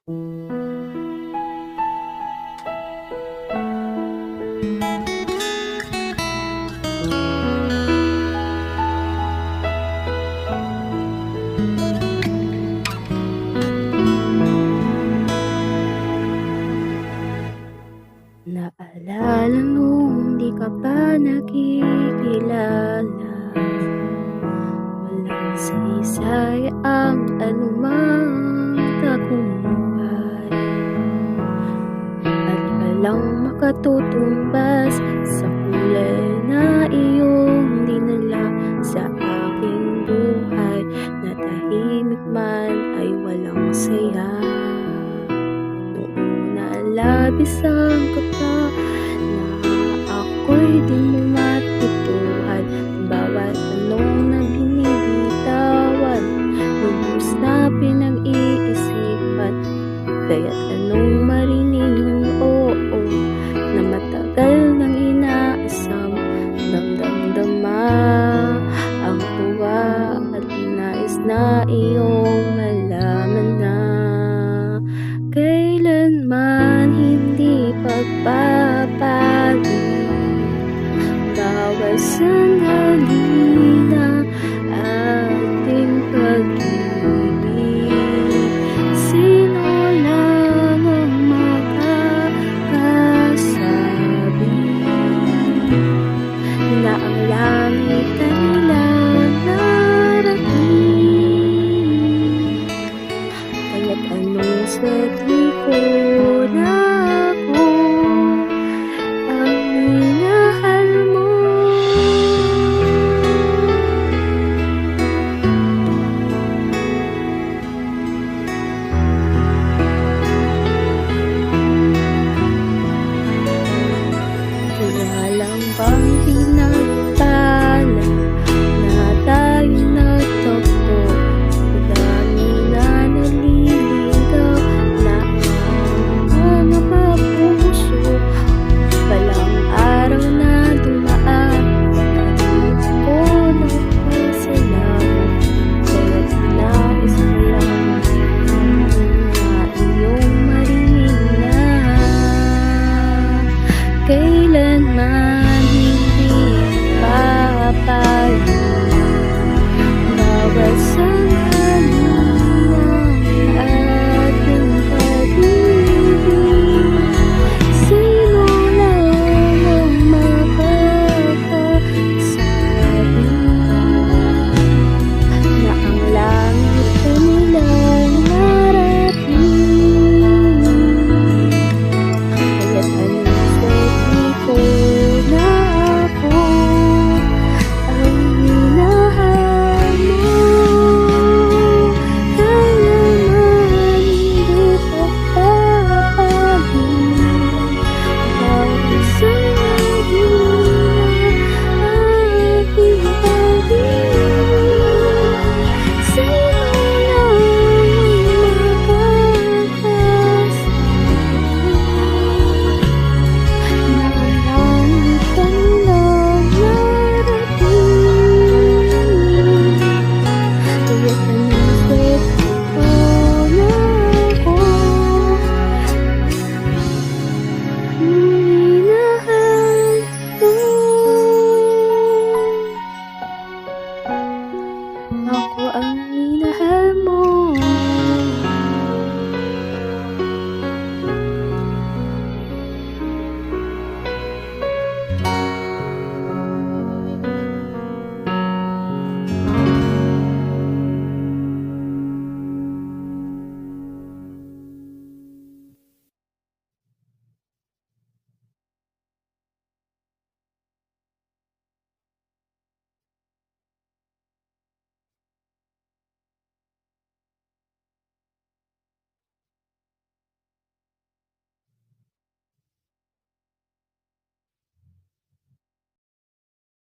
Naalala nung di ka pa nakikilala, walang saysay ang anumang tagumpay, at walang makatutumbas sa kulay na iyong dinala sa aking buhay, na tahimik man ay walang saya. Labis ang kaba na ako'y di mo matipuhan, bawat tanong na binibitawan, lubos na pinag-iisipan, kaya't anong marinig ng oo na matagal nang inaasam, damdam-dama ang tuwa at nais na iyong malaman na kailanman hindi pagpapalit bawat sandali na ating pag-ibig. Sino lang ang makakasabi na ang langit ay lalarating, kaya't anong swerte ko na ako